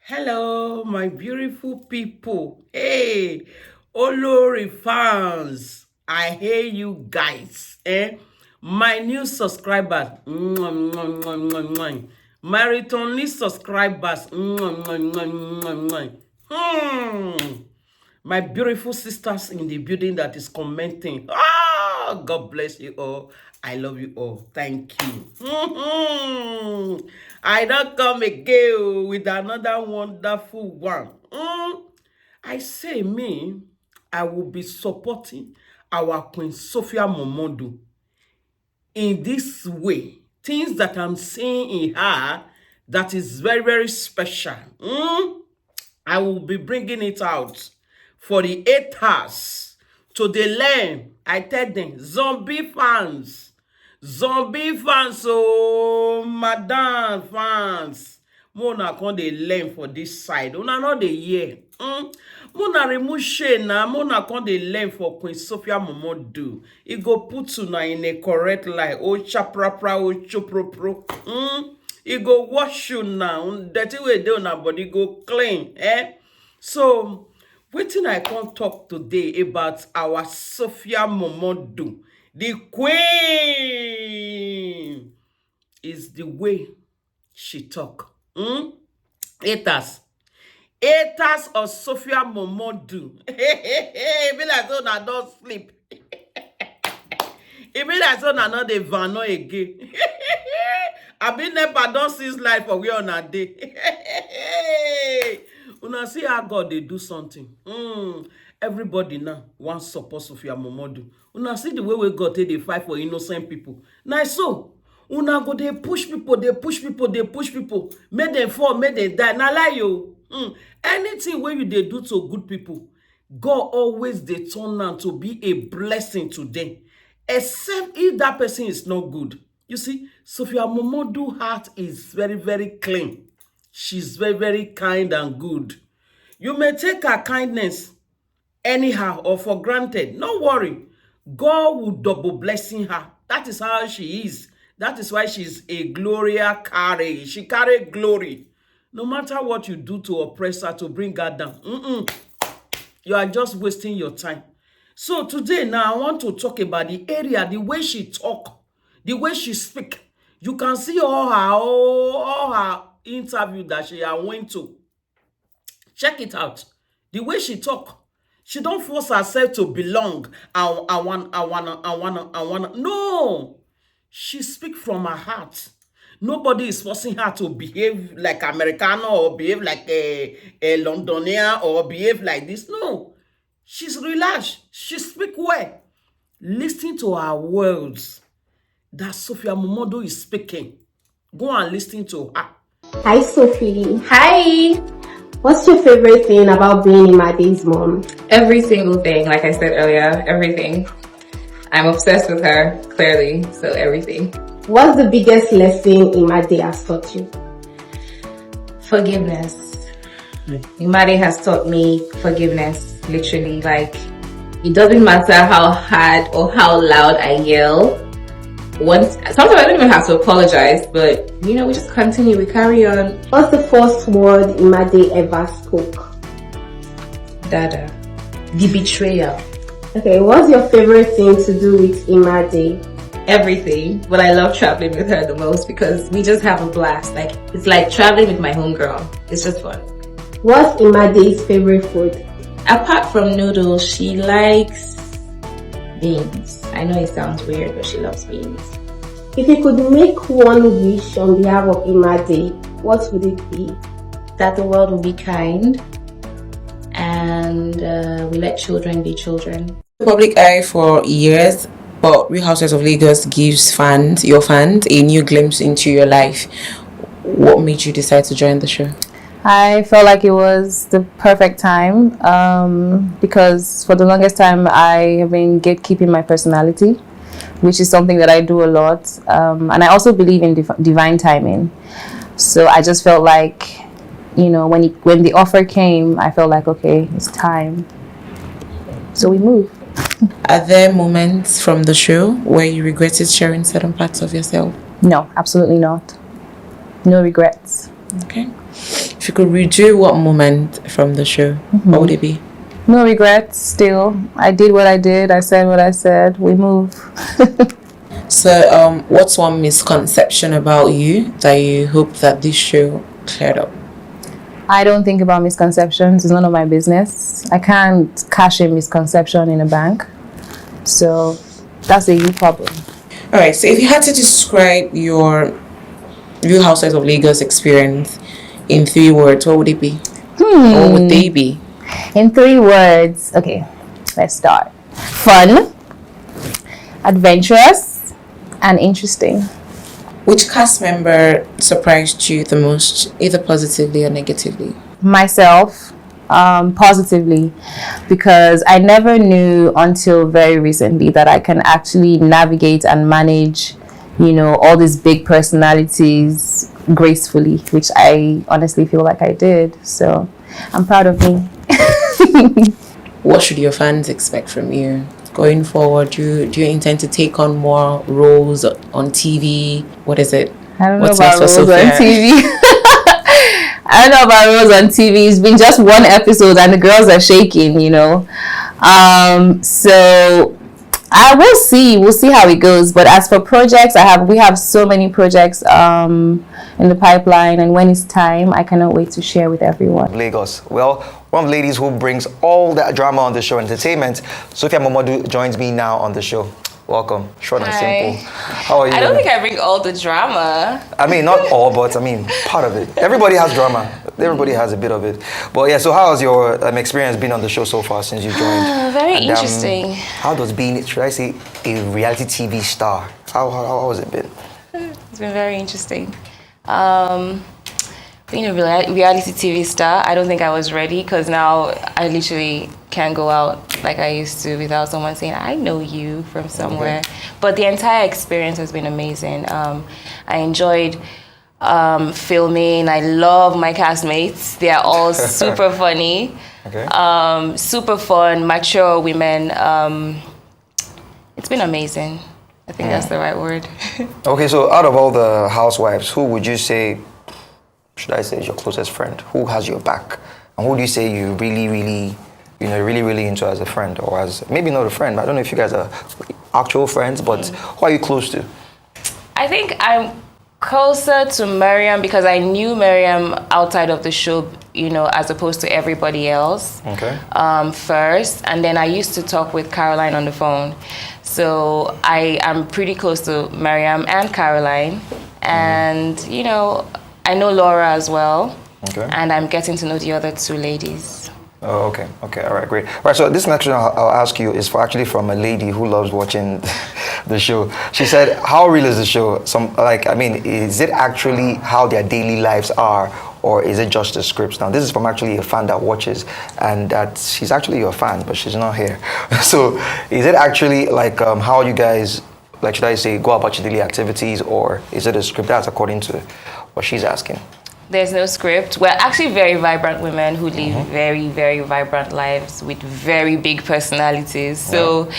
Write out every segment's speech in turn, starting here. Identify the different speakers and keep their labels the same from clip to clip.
Speaker 1: Hello, my beautiful people. Hey, Olori fans. I hear you guys. My new subscribers. Mwah, mwah, mwah, mwah, mwah. My returning subscribers. Mwah, mwah, mwah, mwah, mwah. My beautiful sisters in the building that is commenting. God bless you all. I love you all. Thank you. I don't come again with another wonderful one. I say me, I will be supporting our Queen Sophia Momodu in this way. Things that I'm seeing in her that is very, very special. I will be bringing it out for the haters to the learn. I tell them, zombie fans, oh, madam fans. Mona come dey learn for this side. Una no dey hear. Mona remove shame na. Mona come dey learn for Queen Sophia Momodu. E go put una in a correct light. Oh chaprapra, oh chopropro. E go wash you now. Dirty way dey una body go clean. So, wetin I come talk today about our Sophia Momodu, the queen, is the way she talk. Haters of Sophia Momodu. E be like so na don sleep. E be like so na no dey vano again. Abi never don see life for where una dey. Una see how God dey do something. Everybody now wants support Sophia Momodu. Una see the way God take dey fight for innocent people. Now so, una go dey push people, dey push people, dey push people. Make them fall, make them die. Na lie yo. Anything wey you dey do to good people, God always dey turn am to be a blessing to them. Except if that person is not good. You see, Sophia Momodu heart is very, very clean. She's very, very kind and good. You may take her kindness anyhow or for granted. No worry. God will double blessing her. That is how she is. That is why she's a Gloria carry. She carry glory. No matter what you do to oppress her, to bring her down. You are just wasting your time. So today now I want to talk about the area, the way she talk, the way she speak. You can see all her interview that she went to. Check it out. The way she talk. She don't force herself to belong. I wanna. No. She speak from her heart. Nobody is forcing her to behave like Americano or behave like a Londonian or behave like this. No. She's relaxed. She speak well. Listen to her words that Sophia Momodu is speaking. Go and listen to her.
Speaker 2: Hi, Sophie.
Speaker 3: Hi!
Speaker 2: What's your favorite thing about being Imade's mom?
Speaker 3: Every single thing, like I said earlier, everything. I'm obsessed with her, clearly, so everything.
Speaker 2: What's the biggest lesson Imade has taught you?
Speaker 3: Forgiveness. Imade has taught me forgiveness, literally. Like, it doesn't matter how hard or how loud I yell. Sometimes I don't even have to apologize, but we just continue, we carry on.
Speaker 2: What's the first word Imade ever spoke?
Speaker 3: Dada. The betrayal.
Speaker 2: Okay, what's your favorite thing to do with Imade?
Speaker 3: Everything, but I love traveling with her the most because we just have a blast. Like, it's like traveling with my homegirl. It's just fun.
Speaker 2: What's Imade's favorite food?
Speaker 3: Apart from noodles, she likes beans. I know it sounds weird, but she loves beans.
Speaker 2: If you could make one wish on behalf of Imade, what would it be?
Speaker 3: That the world will be kind and we let children be children.
Speaker 4: Public eye for years, but Real Housewives of Lagos gives your fans, a new glimpse into your life. What made you decide to join the show?
Speaker 5: I felt like it was the perfect time because for the longest time I have been gatekeeping my personality, which is something that I do a lot. And I also believe in divine timing. So I just felt like, when the offer came, I felt like, okay, it's time. So we moved.
Speaker 4: Are there moments from the show where you regretted sharing certain parts of yourself?
Speaker 5: No, absolutely not. No regrets.
Speaker 4: Okay. If you could redo what moment from the show, what would it be?
Speaker 5: No regrets still. I did what I did. I said what I said. We move.
Speaker 4: So, what's one misconception about you that you hope that this show cleared up?
Speaker 5: I don't think about misconceptions. It's none of my business. I can't cash a misconception in a bank. So that's a you problem.
Speaker 4: All right. So, if you had to describe your Real Housewives of Lagos experience in 3 words, what would it be? Or what would they be?
Speaker 5: In 3 words. Okay, let's start. Fun, adventurous, and interesting.
Speaker 4: Which cast member surprised you the most, either positively or negatively?
Speaker 5: Myself, positively, because I never knew until very recently that I can actually navigate and manage, all these big personalities gracefully, which I honestly feel like I did. So I'm proud of me.
Speaker 4: What should your fans expect from you going forward? Do you intend to take on more roles on TV? What is it?
Speaker 5: I don't
Speaker 4: What's
Speaker 5: know about
Speaker 4: next for
Speaker 5: roles on
Speaker 4: Sophia?
Speaker 5: TV. I don't know about roles on TV. It's been just 1 episode and the girls are shaking, So I will see. We'll see how it goes. But as for projects, we have so many projects in the pipeline, and when it's time, I cannot wait to share with everyone.
Speaker 6: Lagos. Well, one of the ladies who brings all that drama on the show, entertainment, Sophia Momodu, joins me now on the show. Welcome. Short and simple. How are you?
Speaker 3: I don't think I bring all the drama.
Speaker 6: I mean, not all, but I mean, part of it. Everybody has drama. Everybody has a bit of it. But yeah, so how has your experience been on the show so far since you joined?
Speaker 3: Very interesting.
Speaker 6: How does being, should I say, a reality TV star, how has it been?
Speaker 3: It's been very interesting. Being a reality TV star, I don't think I was ready, because now I literally can't go out like I used to without someone saying, I know you from somewhere. Okay. But the entire experience has been amazing. I enjoyed filming. I love my castmates. They are all super funny. Okay. Super fun, mature women. It's been amazing. I think that's the right word.
Speaker 6: Okay, so out of all the housewives, who would you say, should I say, is your closest friend? Who has your back? And who do you say you really into as a friend, or as, maybe not a friend, but I don't know if you guys are actual friends, but who are you close to?
Speaker 3: I think I'm closer to Miriam because I knew Miriam outside of the show, as opposed to everybody else. Okay. First, and then I used to talk with Caroline on the phone. So I am pretty close to Miriam and Caroline. And, I know Laura as well. Okay. And I'm getting to know the other 2 ladies.
Speaker 6: Oh, okay. Okay, all right, great. All right, so this next question I'll ask you is actually from a lady who loves watching the show. She said, how real is the show? Is it actually how their daily lives are, or is it just the scripts? Now, this is from actually a fan that watches, and that she's actually your fan, but she's not here. So, is it actually how you guys, should I say, go about your daily activities, or is it a script? That's according to what she's asking.
Speaker 3: There's no script. We're actually very vibrant women who live very, very vibrant lives with very big personalities. So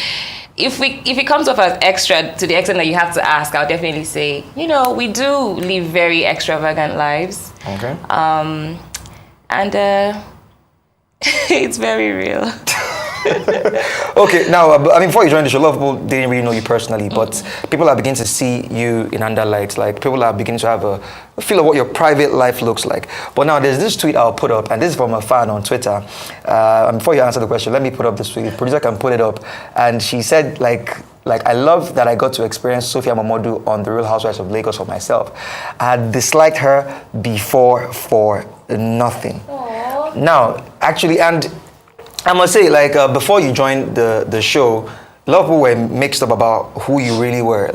Speaker 3: if it comes off as extra to the extent that you have to ask, I'll definitely say, we do live very extravagant lives. Okay. And it's very real.
Speaker 6: Okay, now, before you joined the show, a lot of people didn't really know you personally, but people are beginning to see you in under lights. People are beginning to have a feel of what your private life looks like. But now, there's this tweet I'll put up, and this is from a fan on Twitter. And before you answer the question, let me put up this tweet. The producer can put it up. And she said, I love that I got to experience Sophia Momodu on The Real Housewives of Lagos for myself. I had disliked her before for nothing. Aww. Now, actually, and I must say, before you joined the show, a lot of people were mixed up about who you really were.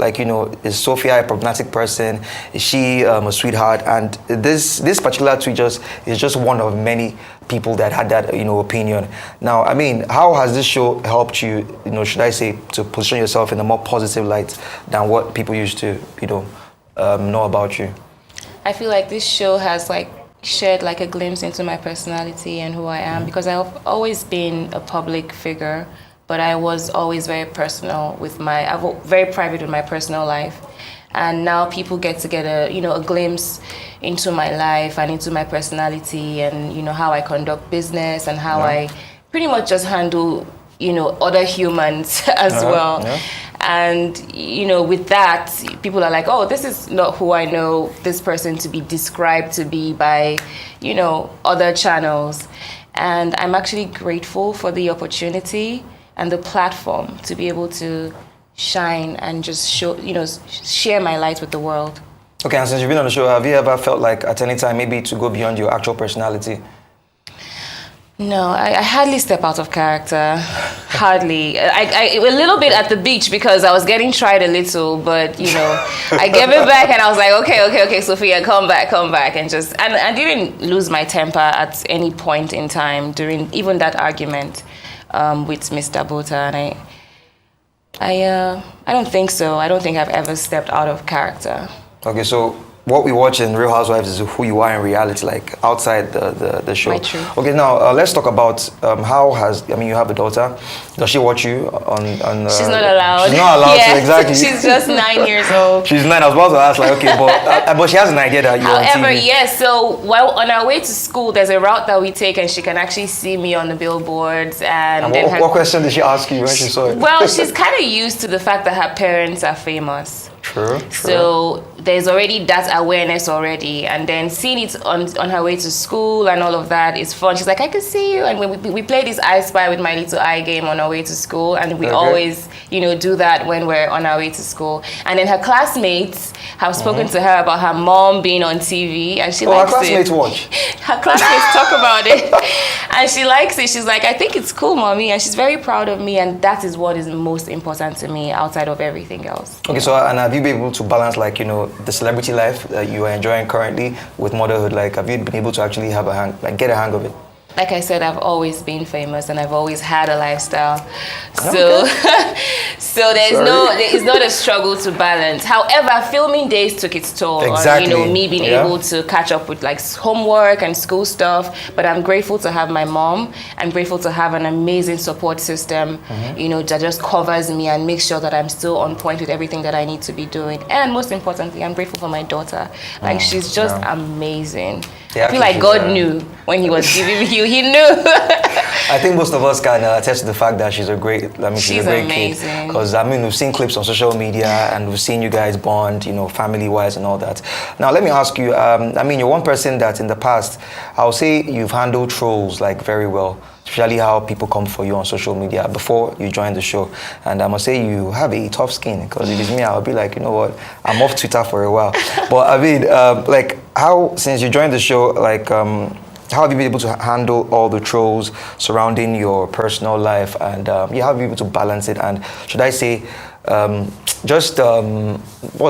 Speaker 6: Is Sophia a problematic person? Is she a sweetheart? And this particular tweet is just one of many people that had that opinion. Now, how has this show helped you? Should I say, to position yourself in a more positive light than what people used to know about you?
Speaker 3: I feel like this show has shared a glimpse into my personality and who I am, because I've always been a public figure, but I was always very personal very private with my personal life. and now people get to get a glimpse into my life and into my personality, and how I conduct business and how I pretty much just handle other humans as well.
Speaker 6: Yeah.
Speaker 3: And with that, people are like, oh, this is not who I know this person to be described to be by other channels. And I'm actually grateful for the opportunity and the platform to be able to shine and just show, share my light with the world.
Speaker 6: Okay, and since you've been on the show, have you ever felt like at any time maybe to go beyond your actual personality?
Speaker 3: No, I hardly step out of character. Hardly. I a little bit at the beach because I was getting tried a little, but I gave it back and I was like, okay, Sophia, come back, and I didn't lose my temper at any point in time during even that argument with Mr. Bota, and I don't think so. I don't think I've ever stepped out of character.
Speaker 6: Okay, so what we watch in Real Housewives is who you are in reality, like outside the show.
Speaker 3: My truth.
Speaker 6: Okay, now let's talk about you have a daughter. Does she watch you on
Speaker 3: She's not allowed.
Speaker 6: She's not allowed to,
Speaker 3: Yes,
Speaker 6: exactly.
Speaker 3: She's just 9 years old.
Speaker 6: She's 9. I was about to ask, like, okay, but she has an idea that you're on
Speaker 3: However,
Speaker 6: TV.
Speaker 3: yes, so while on our way to school, there's a route that we take and she can actually see me on the billboards. And then
Speaker 6: what question did she ask you when she saw it?
Speaker 3: Well, she's kind of used to the fact that her parents are famous.
Speaker 6: True.
Speaker 3: So there's already that awareness already, and then seeing it on her way to school and all of that is fun. She's like, I can see you. And when we play this I Spy with My Little Eye game on our way to school, and we always do that when we're on our way to school. And then her classmates have spoken to her about her mom being on TV, and she likes
Speaker 6: her classmates
Speaker 3: it.
Speaker 6: watch.
Speaker 3: Her classmates talk about it, and she likes it. She's like, I think it's cool, mommy, and she's very proud of me, and that is what is most important to me outside of everything else.
Speaker 6: Okay, so and have you been able to balance the celebrity life that you are enjoying currently with motherhood? Like, have you been able to actually have get a hang of it?
Speaker 3: Like I said, I've always been famous and I've always had a lifestyle. So, so it's not a struggle to balance. However, filming days took its toll on, me being able to catch up with like homework and school stuff. But I'm grateful to have my mom. I'm grateful to have an amazing support system, that just covers me and makes sure that I'm still on point with everything that I need to be doing. And most importantly, I'm grateful for my daughter. Like, she's just amazing.
Speaker 6: Yeah,
Speaker 3: I feel like God knew when He was giving you. He knew.
Speaker 6: I think most of us can attest to the fact that she's a great
Speaker 3: she's
Speaker 6: a great
Speaker 3: amazing.
Speaker 6: kid. Because we've seen clips on social media and we've seen you guys bond, family-wise and all that. Now let me ask you. You're one person that in the past, I'll say you've handled trolls like very well. Especially how people come for you on social media before you join the show. And I must say you have a tough skin, because if it's me, I'll be like, you know what, I'm off Twitter for a while. But how, since you joined the show, how have you been able to handle all the trolls surrounding your personal life, and how have you been able to balance it? And should I say, what's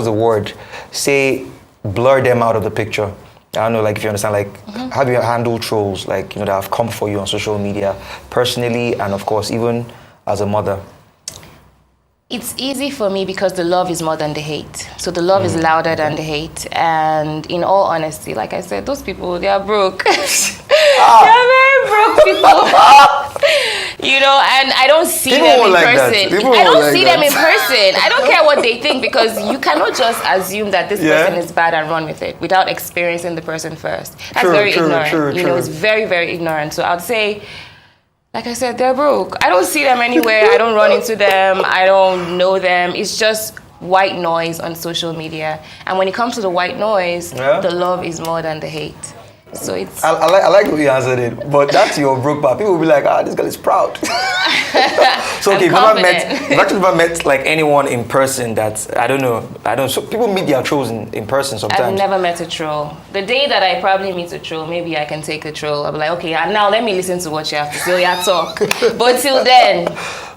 Speaker 6: the word? Say, blur them out of the picture. I don't know, if you understand, how do you handle trolls, that have come for you on social media, personally, and of course, even as a mother?
Speaker 3: It's easy for me because the love is more than the hate. So the love is louder than the hate. And in all honesty, like I said, those people, they are broke. They're very broke people. And I don't see them in person. I don't see them in person. I don't care what they think, because you cannot just assume that this person is bad and run with it without experiencing the person first. That's very ignorant. It's very, very ignorant. So I'd say, like I said, they're broke. I don't see them anywhere. I don't run into them. I don't know them. It's just white noise on social media. And when it comes to the white noise, the love is more than the hate. So it's...
Speaker 6: I like the way you answered it, but that's your broke part. People will be like, this girl is proud. So okay, you've actually never met anyone in person that, so people meet their trolls in person sometimes.
Speaker 3: I've never met a troll. The day that I probably meet a troll, maybe I can take a troll. I'll be like, okay, now let me listen to what you have to say, talk. But till then...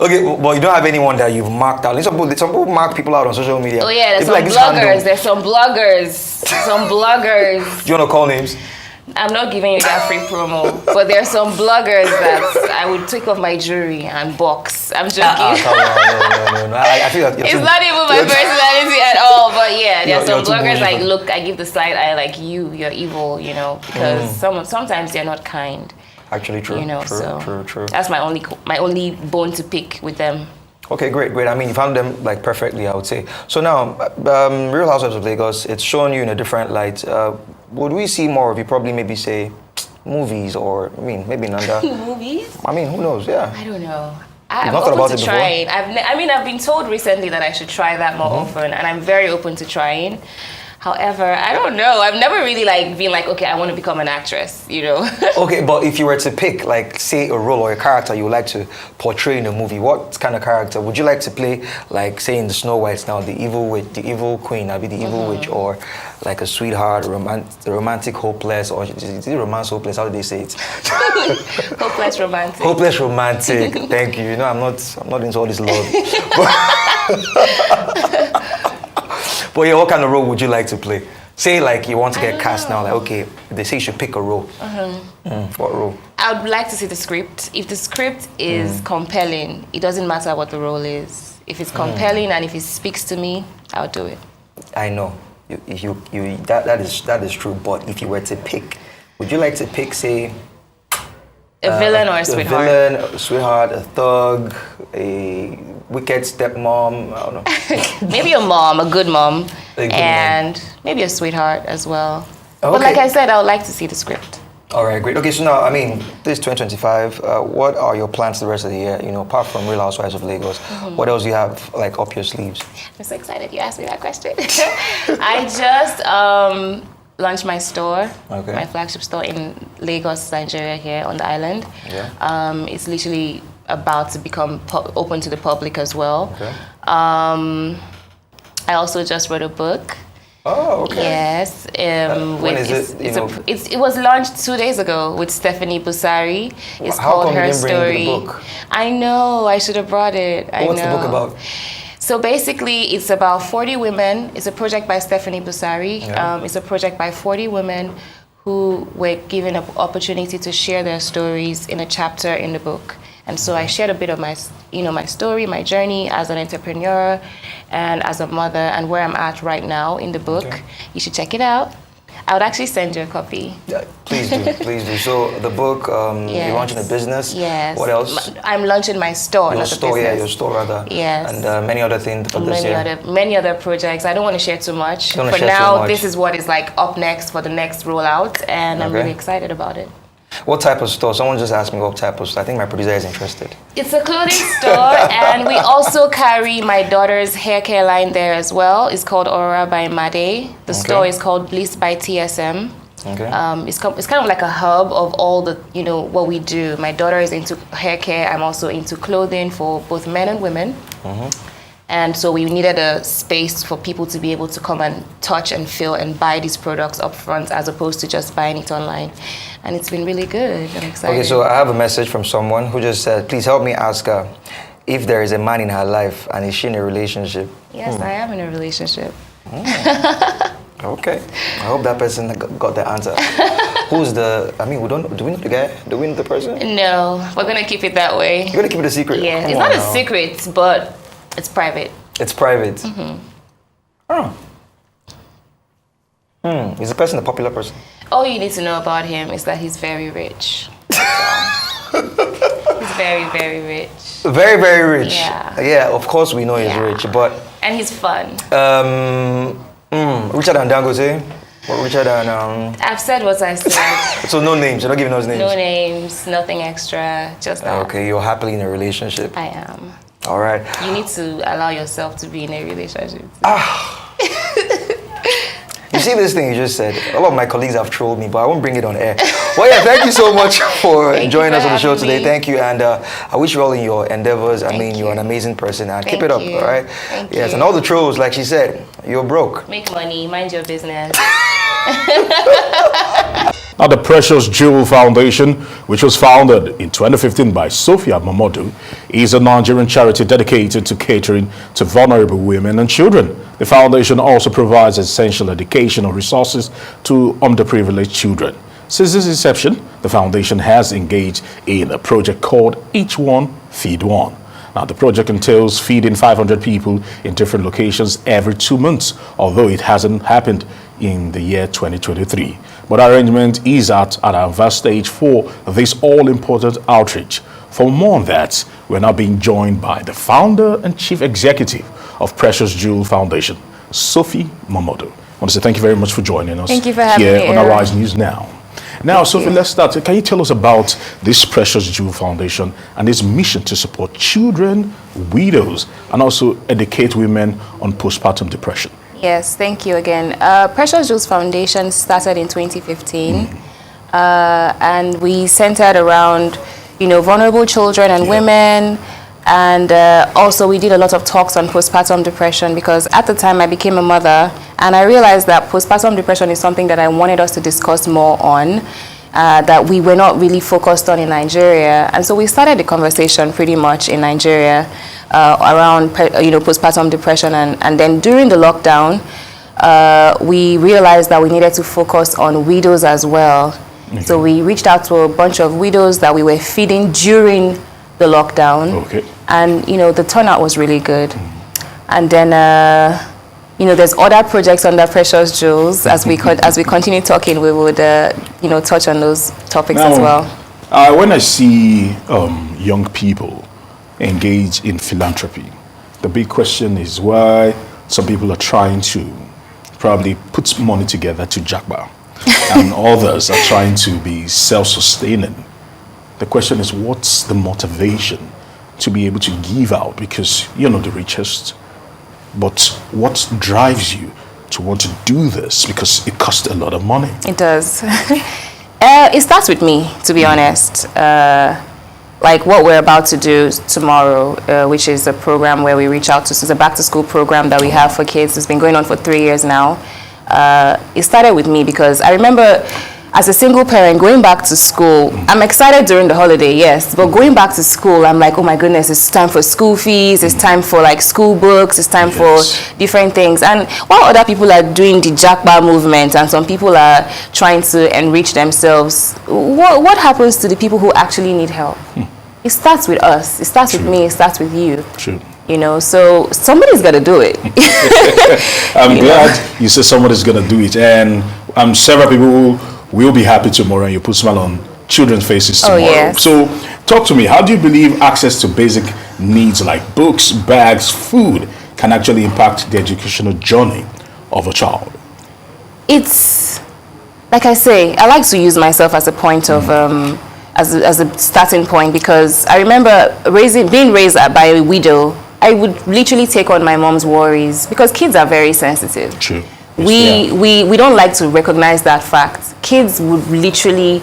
Speaker 6: Okay, but you don't have anyone that you've marked out. Some people mark people out on social media.
Speaker 3: Oh yeah, there's some bloggers.
Speaker 6: Do you want to call names?
Speaker 3: I'm not giving you that free promo, but there are some bloggers that I would take off my jewelry and box. I'm joking.
Speaker 6: Come on, no. I feel that
Speaker 3: it's not even my personality at all, but yeah, there are some bloggers I give the side eye, like, you're evil, because sometimes they're not kind.
Speaker 6: Actually, true.
Speaker 3: True.
Speaker 6: True.
Speaker 3: That's my only bone to pick with them.
Speaker 6: Okay, great, great. I mean, you found them like perfectly, I would say. So now, Real Housewives of Lagos, it's shown you in a different light. Would we see more of you? Probably maybe say movies, or I mean, maybe Nanda.
Speaker 3: Movies?
Speaker 6: I mean, who knows? Yeah.
Speaker 3: I don't know.
Speaker 6: You've
Speaker 3: I'm
Speaker 6: not thought
Speaker 3: open
Speaker 6: about
Speaker 3: to
Speaker 6: it before?
Speaker 3: trying. I've been told recently that I should try that more often, and I'm very open to trying. However, I don't know. I've never really like been like, okay, I want to become an actress, you know.
Speaker 6: Okay, but if you were to pick, like, say, a role or a character you would like to portray in a movie, what kind of character would you like to play? Like, say, in the Snow White now, the evil witch, the evil queen, I'll be the evil witch, or like a sweetheart, romantic hopeless, or is it romance hopeless? How do they say it?
Speaker 3: Hopeless romantic.
Speaker 6: Hopeless romantic. Thank you. You know, I'm not into all this love. But yeah, what kind of role would you like to play? Say like you want to get cast now, like okay, they say you should pick a role. What role?
Speaker 3: I would like to see the script. If the script is compelling, it doesn't matter what the role is. If it's compelling and if it speaks to me, I'll do it.
Speaker 6: I know. That is true. But if you were to pick, would you like to pick, say,
Speaker 3: A villain or a sweetheart?
Speaker 6: A villain, a sweetheart, a thug, a wicked stepmom, I don't know.
Speaker 3: Maybe a mom, a good mom,
Speaker 6: A good
Speaker 3: and maybe a sweetheart as well. But
Speaker 6: Okay.
Speaker 3: like I said, I would like to see the script.
Speaker 6: All right, great. Okay, so now, I mean, this is 2025. What are your plans the rest of the year? You know, apart from Real Housewives of Lagos, what else do you have, like, up your sleeves?
Speaker 3: I'm so excited you asked me that question. I just launched my store,
Speaker 6: Okay.
Speaker 3: my flagship store in Lagos, Nigeria, here on the island.
Speaker 6: Yeah.
Speaker 3: It's literally about to become open to the public as well.
Speaker 6: Okay.
Speaker 3: I also just wrote a book.
Speaker 6: Oh, okay.
Speaker 3: Yes.
Speaker 6: When is it?
Speaker 3: It was launched 2 days ago with Stephanie Busari. It's
Speaker 6: How
Speaker 3: called
Speaker 6: come you
Speaker 3: Her
Speaker 6: didn't bring
Speaker 3: Story.
Speaker 6: the book?
Speaker 3: I know. I should have brought it.
Speaker 6: What's the book about?
Speaker 3: So basically, it's about 40 women. It's a project by Stephanie Busari.
Speaker 6: Yeah.
Speaker 3: It's a project by 40 women who were given an opportunity to share their stories in a chapter in the book. And so I shared a bit of my story, my journey as an entrepreneur and as a mother, and where I'm at right now in the book.
Speaker 6: Okay.
Speaker 3: You should check it out. I would actually send you a copy.
Speaker 6: Yeah, please do, please do. So the book,
Speaker 3: Yes.
Speaker 6: you're launching a business.
Speaker 3: Yes.
Speaker 6: What else?
Speaker 3: I'm launching my store,
Speaker 6: Your
Speaker 3: not a
Speaker 6: store,
Speaker 3: business.
Speaker 6: yeah, your store rather.
Speaker 3: Yes.
Speaker 6: And many other things for this year.
Speaker 3: Many other projects. I don't want to share too much.
Speaker 6: Don't wanna
Speaker 3: For
Speaker 6: share too
Speaker 3: now,
Speaker 6: much.
Speaker 3: this is what is like up next for the next rollout, and I'm
Speaker 6: Okay.
Speaker 3: really excited about it.
Speaker 6: What type of store? Someone just asked me what type of store. I think my producer is interested.
Speaker 3: It's a clothing store, and we also carry my daughter's hair care line there as well. It's called Aurora by Made. The store is called Bliss by TSM.
Speaker 6: Okay.
Speaker 3: It's kind of like a hub of all the, what we do. My daughter is into hair care. I'm also into clothing for both men and women. And so we needed a space for people to be able to come and touch and feel and buy these products up front as opposed to just buying it online. And it's been really good. I'm excited.
Speaker 6: Okay, so I have a message from someone who just said, please help me ask her if there is a man in her life and is she in a relationship?
Speaker 3: Yes, I am in a relationship.
Speaker 6: Okay. I hope that person got the answer. Who's the, I mean, do we know the guy? Do we know the person?
Speaker 3: No, we're going to keep it that way.
Speaker 6: You're going to keep it a secret?
Speaker 3: Yeah,
Speaker 6: Come
Speaker 3: it's
Speaker 6: on
Speaker 3: not a
Speaker 6: now.
Speaker 3: secret, but it's private.
Speaker 6: It's private. Oh. Is the person a popular person?
Speaker 3: All you need to know about him is that he's very rich. He's very, very rich.
Speaker 6: Very, very rich.
Speaker 3: Yeah.
Speaker 6: Yeah, of course we know he's
Speaker 3: Yeah.
Speaker 6: rich, but
Speaker 3: And he's fun.
Speaker 6: richer than Dangote? Or richer than,
Speaker 3: I've said what I said.
Speaker 6: so no names, you're not giving us names?
Speaker 3: No names, nothing extra, just that.
Speaker 6: Okay, you're happily in a relationship.
Speaker 3: I am.
Speaker 6: All right.
Speaker 3: You need to allow yourself to be in a relationship.
Speaker 6: You see this thing you just said? A lot of my colleagues have trolled me, but I won't bring it on air. Well, yeah, thank you so much for
Speaker 3: Thank you
Speaker 6: joining
Speaker 3: for
Speaker 6: us on the show
Speaker 3: having
Speaker 6: today.
Speaker 3: me.
Speaker 6: Thank you, and I wish you all in your endeavors. I mean,
Speaker 3: you.
Speaker 6: you're an amazing person, and keep
Speaker 3: Thank
Speaker 6: it up,
Speaker 3: you.
Speaker 6: all right?
Speaker 3: Thank
Speaker 6: Yes,
Speaker 3: you.
Speaker 6: and all the trolls, like she said, you're broke.
Speaker 3: Make money, mind your business.
Speaker 7: Now, the Precious Jewel Foundation, which was founded in 2015 by Sophia Momodu, is a Nigerian charity dedicated to catering to vulnerable women and children. The foundation also provides essential educational resources to underprivileged children. Since its inception, the foundation has engaged in a project called Each One, Feed One. Now, the project entails feeding 500 people in different locations every 2 months, although it hasn't happened in the year 2023. But arrangement is at an advanced stage for this all-important outreach. For more on that, we're now being joined by the founder and chief executive of Precious Jewel Foundation, Sophia Momodu. I want to say thank you very much for joining us
Speaker 5: Thank you for having
Speaker 7: here
Speaker 5: me,
Speaker 7: on
Speaker 5: Aaron.
Speaker 7: Arise News Now. Now, Sophie, let's start. Can you tell us about this Precious Jewel Foundation and its mission to support children, widows, and also educate women on postpartum depression?
Speaker 5: Yes, thank you again. Precious Jewels Foundation started in 2015, and we centered around, vulnerable children and women, and also we did a lot of talks on postpartum depression because at the time I became a mother, and I realized that postpartum depression is something that I wanted us to discuss more on, that we were not really focused on in Nigeria, and so we started the conversation pretty much in Nigeria around postpartum depression, and then during the lockdown we realized that we needed to focus on widows as well. Okay. So we reached out to a bunch of widows that we were feeding during the lockdown. Okay. And the turnout was really good. And then there's other projects under Precious Jewels. As we continue talking, we would touch on those topics
Speaker 7: now,
Speaker 5: as well.
Speaker 7: When I see young people engage in philanthropy, the big question is why some people are trying to probably put money together to jagba, and others are trying to be self-sustaining. The question is, what's the motivation to be able to give out? Because you're not the richest, but what drives you to want to do this? Because it costs a lot of money.
Speaker 5: It does. It starts with me, to be honest. Like what we're about to do tomorrow, which is a program where we reach out to, it's a back-to-school program that we have for kids. It's been going on for 3 years now. It started with me because I remember as a single parent going back to school, I'm excited during the holiday, yes, but going back to school, I'm like, oh my goodness, it's time for school fees, it's time for like school books, it's time for different things. And while other people are doing the jackbar movement and some people are trying to enrich themselves, what happens to the people who actually need help? It starts with us, it starts with me, it starts with you.
Speaker 7: True.
Speaker 5: So somebody's got to do it.
Speaker 7: I'm glad you said somebody's going to do it. And several people will be happy tomorrow and you put smile on children's faces tomorrow.
Speaker 5: Oh, yes.
Speaker 7: So talk to me. How do you believe access to basic needs like books, bags, food can actually impact the educational journey of a child?
Speaker 5: It's, like I say, I like to use myself as a point of... as a starting point, because I remember being raised by a widow. I would literally take on my mom's worries because kids are very sensitive.
Speaker 7: True.
Speaker 5: We don't like to recognize that fact. Kids would literally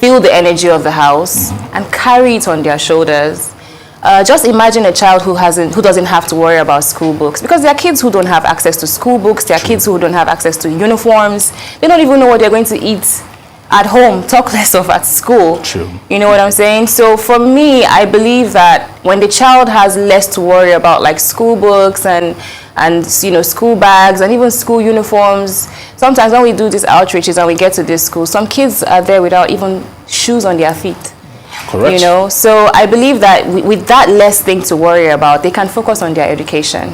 Speaker 5: feel the energy of the house and carry it on their shoulders. Just imagine a child who doesn't have to worry about school books, because there are kids who don't have access to school books. There are kids who don't have access to uniforms. They don't even know what they're going to eat at home, talk less of at school.
Speaker 7: True.
Speaker 5: You know what I'm saying? So for me, I believe that when the child has less to worry about, like school books and school bags and even school uniforms, sometimes when we do these outreaches and we get to this school, some kids are there without even shoes on their feet.
Speaker 7: Correct.
Speaker 5: So I believe that with that less thing to worry about, they can focus on their education.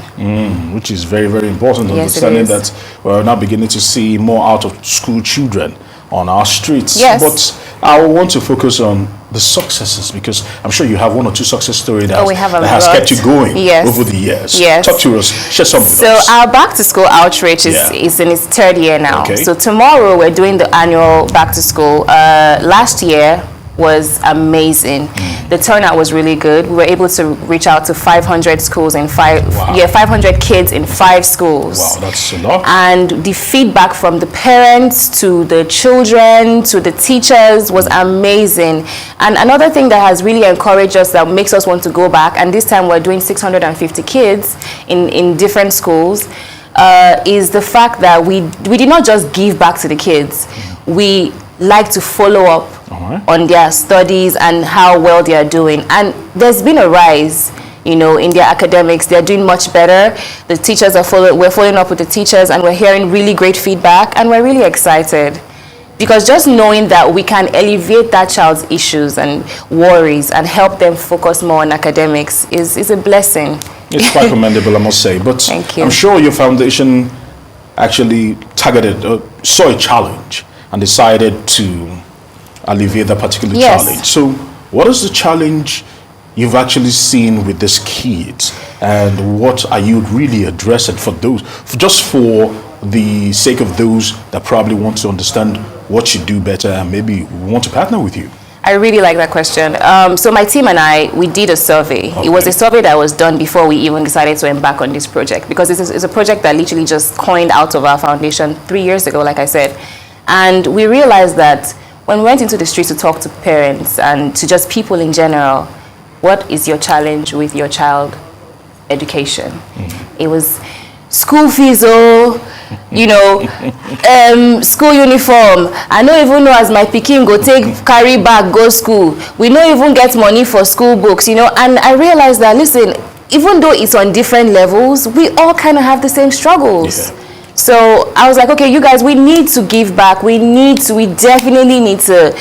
Speaker 7: Which is very, very important.
Speaker 5: Yes,
Speaker 7: understanding that we're now beginning to see more out of school children on our streets.
Speaker 5: Yes.
Speaker 7: But I want to focus on the successes, because I'm sure you have one or two success stories that has kept you going over the years.
Speaker 5: Yes.
Speaker 7: Talk to us, share some with us.
Speaker 5: So our back to school outreach is in its third year now.
Speaker 7: Okay.
Speaker 5: So tomorrow we're doing the annual back to school. Last year was amazing. The turnout was really good. We were able to reach out to 500 schools in 500 kids in 5 schools.
Speaker 7: Wow, that's a lot.
Speaker 5: And the feedback from the parents to the children to the teachers was amazing. And another thing that has really encouraged us, that makes us want to go back, and this time we're doing 650 kids in different schools, is the fact that we did not just give back to the kids. We like to follow up on their studies and how well they are doing. And there's been a rise, in their academics. They're doing much better. The teachers we're following up with the teachers, and we're hearing really great feedback, and we're really excited. Because just knowing that we can alleviate that child's issues and worries and help them focus more on academics is a blessing.
Speaker 7: It's quite commendable, I must say. But
Speaker 5: Thank you.
Speaker 7: I'm sure your foundation actually saw a challenge and decided to alleviate that particular challenge. So what is the challenge you've actually seen with these kids, and what are you really addressing for those, just for the sake of those that probably want to understand what you do better and maybe want to partner with you?
Speaker 5: I really like that question. So my team and I, we did a survey.
Speaker 7: Okay.
Speaker 5: It was a survey that was done before we even decided to embark on this project, because it's a project that literally just coined out of our foundation 3 years ago, like I said. And we realized that when we went into the street to talk to parents and to just people in general, what is your challenge with your child education? It was school fees, school uniform. I don't even know as my pikin go take carry bag go school. We don't even get money for school books, and I realized that, listen, even though it's on different levels, we all kind of have the same struggles.
Speaker 7: Yeah.
Speaker 5: So I was like, okay, you guys, we need to give back. We definitely need to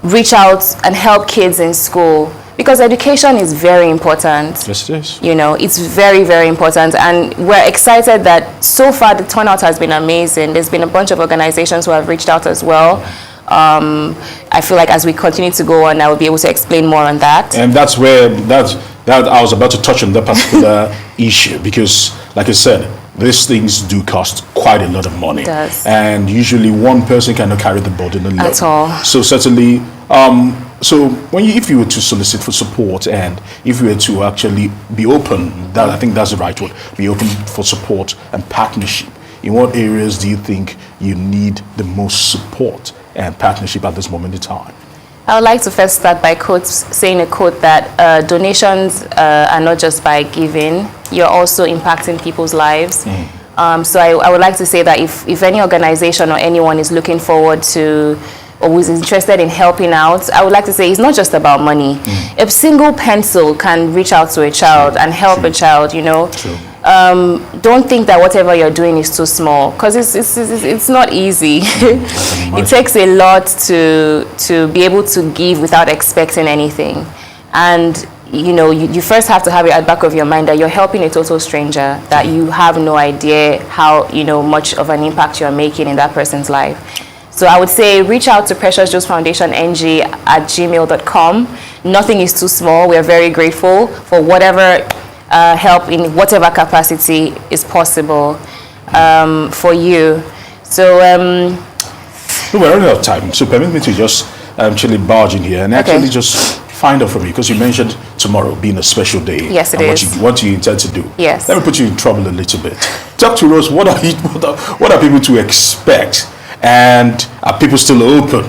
Speaker 5: reach out and help kids in school, because education is very important.
Speaker 7: Yes, it is.
Speaker 5: It's very, very important. And we're excited that so far the turnout has been amazing. There's been a bunch of organizations who have reached out as well. I feel like as we continue to go on, I will be able to explain more on that.
Speaker 7: And that's I was about to touch on that particular issue, because, like I said, these things do cost quite a lot of money.
Speaker 5: It does.
Speaker 7: And usually one person cannot carry the burden alone.
Speaker 5: At all.
Speaker 7: So certainly, if you were to solicit for support, and if you were to actually be open, I think that's the right word, be open for support and partnership, in what areas do you think you need the most support and partnership at this moment in time?
Speaker 5: I would like to first start by saying a quote that donations are not just by giving, you're also impacting people's lives. So I would like to say that if any organization or anyone is looking forward to or who's interested in helping out, I would like to say it's not just about money. A single pencil can reach out to a child and help a child,
Speaker 7: True.
Speaker 5: Don't think that whatever you're doing is too small, because it's not easy. It takes a lot to be able to give without expecting anything. And you first have to have it at the back of your mind that you're helping a total stranger, that you have no idea how much of an impact you're making in that person's life. So I would say reach out to Precious Juice Foundation NG at gmail.com. Nothing is too small. We are very grateful for whatever help in whatever capacity is possible for you. So
Speaker 7: we're running out of time, so permit me to just actually barge in here and actually just find out from you, because you mentioned tomorrow being a special day.
Speaker 5: Yes, it is.
Speaker 7: What you intend to do.
Speaker 5: Yes.
Speaker 7: Let me put you in trouble a little bit. Talk to us. What are people to expect, and are people still open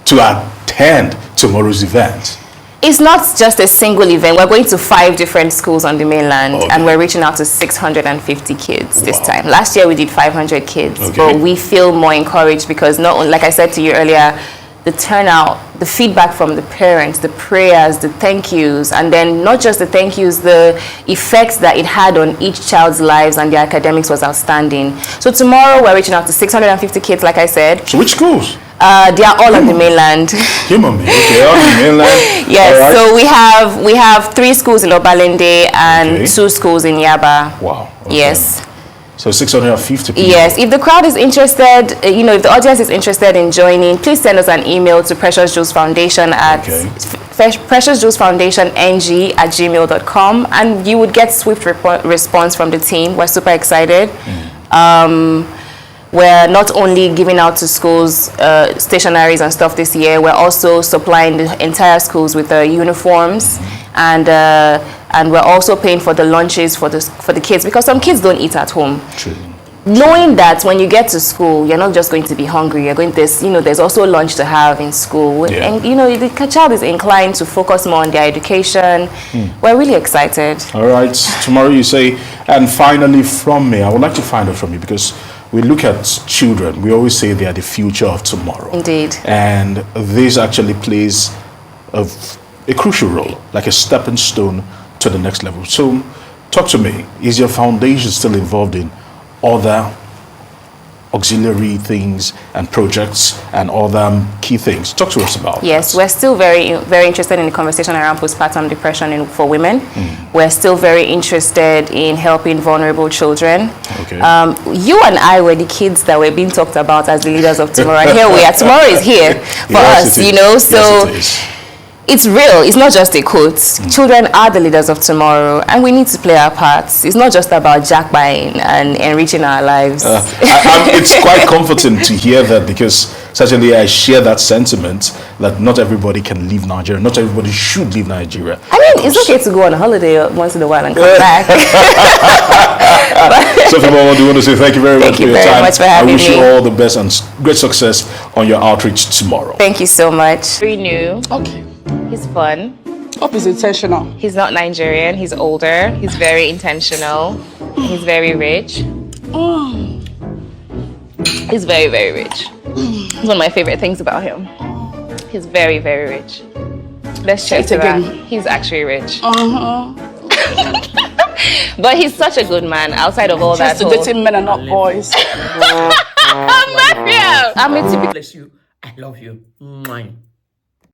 Speaker 7: to attend tomorrow's event?
Speaker 5: It's not just a single event. We're going to 5 different schools on the mainland, and we're reaching out to 650 kids this time. Last year we did 500 kids, but we feel more encouraged because not only, like I said to you earlier, the turnout, the feedback from the parents, the prayers, the thank yous, and then not just the thank yous, the effects that it had on each child's lives and their academics was outstanding. So tomorrow we're reaching out to 650 kids, like I said.
Speaker 7: So which schools?
Speaker 5: They are all on the mainland.
Speaker 7: Human being, okay, on the mainland.
Speaker 5: Yes,
Speaker 7: right.
Speaker 5: So we have 3 schools in Obalende and 2 schools in Yaba.
Speaker 7: Wow. Okay.
Speaker 5: Yes.
Speaker 7: So 650 people.
Speaker 5: Yes, if the crowd is interested, if the audience is interested in joining, please send us an email to Precious Juice Foundation at Precious Juice Foundation NG at gmail.com, and you would get swift response from the team. We're super excited. We're not only giving out to schools stationaries and stuff this year, we're also supplying the entire schools with uniforms, and we're also paying for the lunches for the kids, because some kids don't eat at home.
Speaker 7: True.
Speaker 5: Knowing that when you get to school, you're not just going to be hungry. You're going to, there's also lunch to have in school, and the child is inclined to focus more on their education. We're really excited.
Speaker 7: All right. Tomorrow you say, and finally from me, I would like to find out from you, because we look at children, we always say they are the future of tomorrow.
Speaker 5: Indeed.
Speaker 7: And this actually plays a crucial role, like a stepping stone to the next level. So talk to me, is your foundation still involved in other auxiliary things and projects and other key things? Talk to us about
Speaker 5: Yes,
Speaker 7: that.
Speaker 5: we're still very, very interested in the conversation around postpartum depression for women. We're still very interested in helping vulnerable children.
Speaker 7: Okay.
Speaker 5: You and I were the kids that were being talked about as the leaders of tomorrow, and here we are. Tomorrow is here for us,
Speaker 7: Yes, it is.
Speaker 5: So
Speaker 7: Yes, it is.
Speaker 5: it's real. It's not just a quote. Children are the leaders of tomorrow, and we need to play our parts. It's not just about jack buying and enriching our lives.
Speaker 7: It's quite comforting to hear that, because certainly I share that sentiment that not everybody can leave Nigeria. Not everybody should leave Nigeria.
Speaker 5: I mean, it's okay to go on a holiday once in a while and come back.
Speaker 7: Sophia Momodu, I want to say thank you very much for your time.
Speaker 5: Thank you very much for having me.
Speaker 7: I wish you all the best and great success on your outreach tomorrow.
Speaker 5: Thank you so much. Very new.
Speaker 8: Okay.
Speaker 5: He's fun.
Speaker 8: Hope it's intentional.
Speaker 5: He's not Nigerian. He's older. He's very intentional. He's very rich. He's very, very rich. It's one of my favorite things about him. He's very, very rich. Let's check
Speaker 8: Say it
Speaker 5: that.
Speaker 8: again.
Speaker 5: He's actually rich. But he's such a good man outside of all
Speaker 8: Just
Speaker 5: that.
Speaker 8: dating men and not boys.
Speaker 5: I'm a typical.
Speaker 1: Bless you. I love you. Mwah.